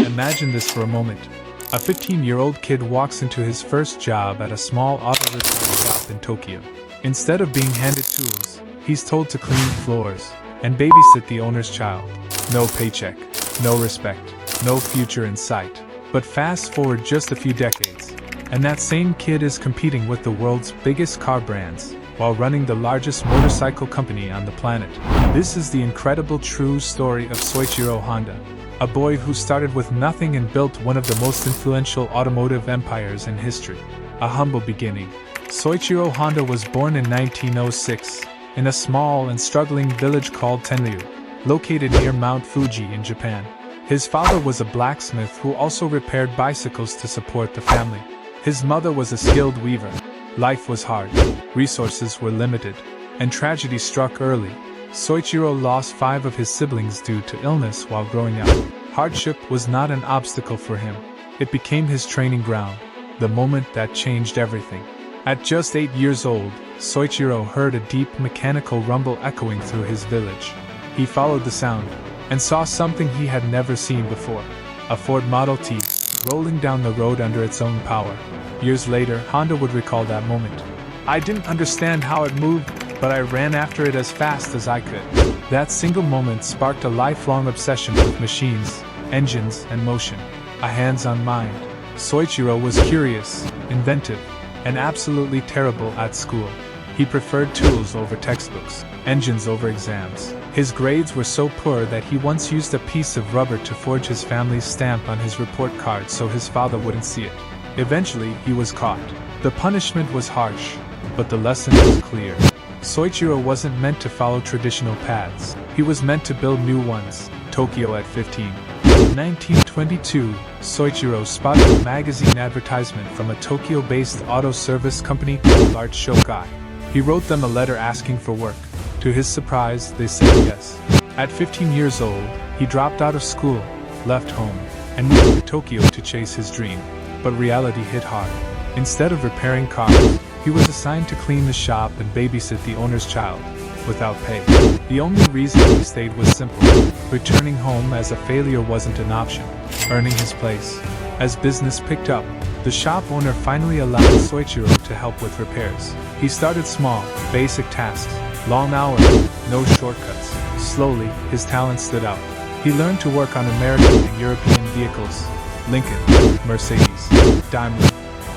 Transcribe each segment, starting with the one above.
Imagine this for a moment. A 15-year-old kid walks into his first job at a small auto repair shop in Tokyo. Instead of being handed tools, he's told to clean floors and babysit the owner's child. No paycheck, no respect, no future in sight. But fast forward just a few decades, and that same kid is competing with the world's biggest car brands, while running the largest motorcycle company on the planet. This is the incredible true story of Soichiro Honda, a boy who started with nothing and built one of the most influential automotive empires in history. A humble beginning. Soichiro Honda was born in 1906, in a small and struggling village called Tenryu, located near Mount Fuji in Japan. His father was a blacksmith who also repaired bicycles to support the family. His mother was a skilled weaver. Life was hard, resources were limited, and tragedy struck early. Soichiro lost 5 of his siblings due to illness while growing up. Hardship was not an obstacle for him. It became his training ground, the moment that changed everything. At just 8 years old, Soichiro heard a deep mechanical rumble echoing through his village. He followed the sound and saw something he had never seen before. A Ford Model T, rolling down the road under its own power. Years later, Honda would recall that moment. "I didn't understand how it moved, but I ran after it as fast as I could." That single moment sparked a lifelong obsession with machines, engines, and motion. A hands-on mind. Soichiro was curious, inventive, and absolutely terrible at school. He preferred tools over textbooks, engines over exams. His grades were so poor that he once used a piece of rubber to forge his family's stamp on his report card so his father wouldn't see it. Eventually, he was caught. The punishment was harsh, but the lesson was clear. Soichiro wasn't meant to follow traditional paths. He was meant to build new ones. Tokyo at 15. In 1922, Soichiro spotted a magazine advertisement from a Tokyo-based auto service company called Art Shokai. He wrote them a letter asking for work. To his surprise, they said yes. At 15 years old, he dropped out of school, left home, and moved to Tokyo to chase his dream. But reality hit hard. Instead of repairing cars, he was assigned to clean the shop and babysit the owner's child, without pay. The only reason he stayed was simple. Returning home as a failure wasn't an option. Earning his place. As business picked up, the shop owner finally allowed Soichiro to help with repairs. He started small, basic tasks, long hours, no shortcuts. Slowly, his talent stood out. He learned to work on American and European vehicles, Lincoln, Mercedes, Daimler,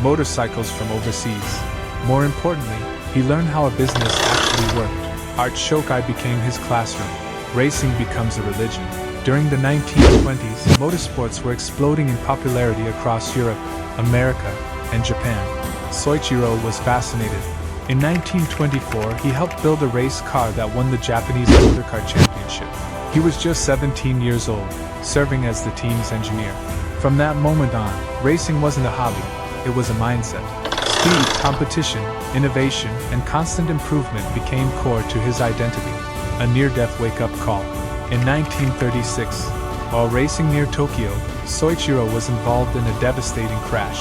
motorcycles from overseas. More importantly, he learned how a business actually worked. Art Shokai became his classroom. Racing becomes a religion. During the 1920s, motorsports were exploding in popularity across Europe, America, and Japan. Soichiro was fascinated. In 1924, he helped build a race car that won the Japanese Motorcar Championship. He was just 17 years old, serving as the team's engineer. From that moment on, racing wasn't a hobby, it was a mindset. Speed, competition, innovation, and constant improvement became core to his identity. A near-death wake-up call. In 1936, while racing near Tokyo, Soichiro was involved in a devastating crash.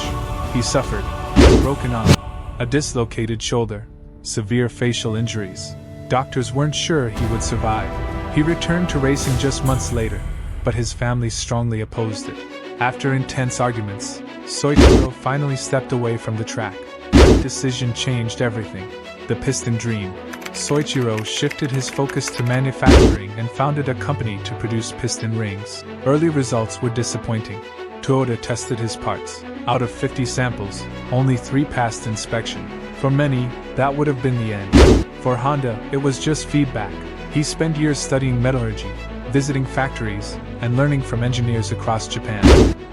He suffered a broken arm, a dislocated shoulder, severe facial injuries. Doctors weren't sure he would survive. He returned to racing just months later, but his family strongly opposed it. After intense arguments, Soichiro finally stepped away from the track. That decision changed everything. The piston dream. Soichiro shifted his focus to manufacturing and founded a company to produce piston rings. Early results were disappointing. Toyota tested his parts. Out of 50 samples, only 3 passed inspection. For many, that would have been the end. For Honda, it was just feedback. He spent years studying metallurgy, visiting factories, and learning from engineers across Japan.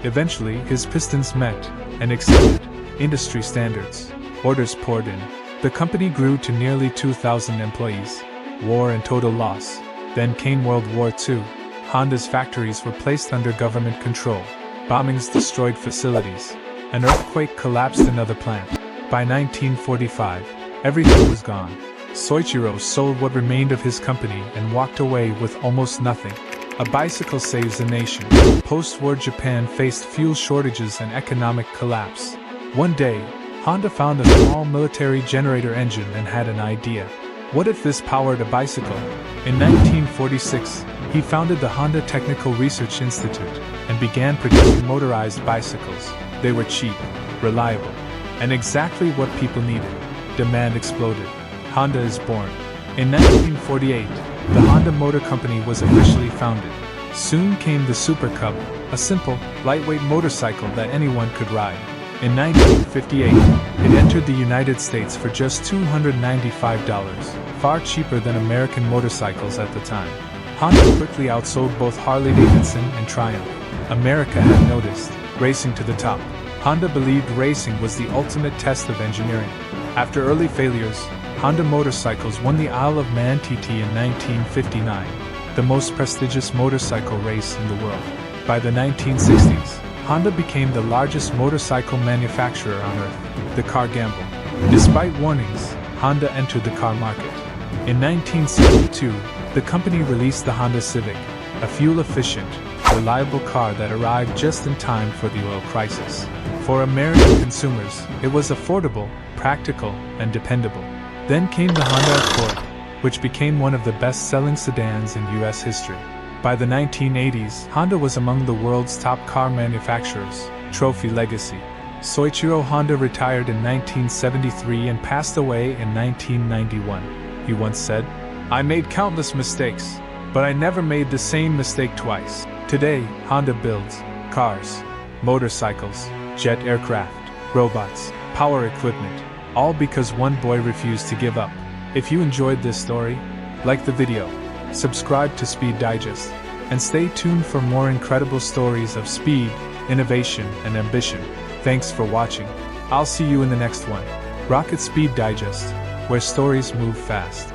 Eventually, his pistons met and exceeded industry standards. Orders poured in. The company grew to nearly 2,000 employees. War and total loss. Then came World War II. Honda's factories were placed under government control. Bombings destroyed facilities. An earthquake collapsed another plant. By 1945, everything was gone. Soichiro sold what remained of his company and walked away with almost nothing. A bicycle saves a nation. Post-war Japan faced fuel shortages and economic collapse. One day, Honda found a small military generator engine and had an idea. What if this powered a bicycle? In 1946, He founded the Honda Technical Research Institute and began producing motorized bicycles. They were cheap, reliable, and exactly what people needed. Demand exploded. Honda is born. In 1948, the Honda Motor Company was officially founded. Soon came the Super Cub, a simple, lightweight motorcycle that anyone could ride. In 1958, it entered the United States for just $295, far cheaper than American motorcycles at the time. Honda quickly outsold both Harley-Davidson and Triumph. America had noticed, racing to the top. Honda believed racing was the ultimate test of engineering. After early failures, Honda motorcycles won the Isle of Man TT in 1959, the most prestigious motorcycle race in the world. By the 1960s, Honda became the largest motorcycle manufacturer on Earth. The car gamble. Despite warnings, Honda entered the car market. In 1962, the company released the Honda Civic, a fuel-efficient, reliable car that arrived just in time for the oil crisis. For American consumers, it was affordable, practical, and dependable. Then came the Honda Accord, which became one of the best-selling sedans in U.S. history. By the 1980s, Honda was among the world's top car manufacturers. Trophy legacy. Soichiro Honda retired in 1973 and passed away in 1991. He once said, "I made countless mistakes, but I never made the same mistake twice." Today, Honda builds cars, motorcycles, jet aircraft, robots, power equipment, all because one boy refused to give up. If you enjoyed this story, like the video, subscribe to Speed Digest, and stay tuned for more incredible stories of speed, innovation, and ambition. Thanks for watching. I'll see you in the next one. Rocket Speed Digest, where stories move fast.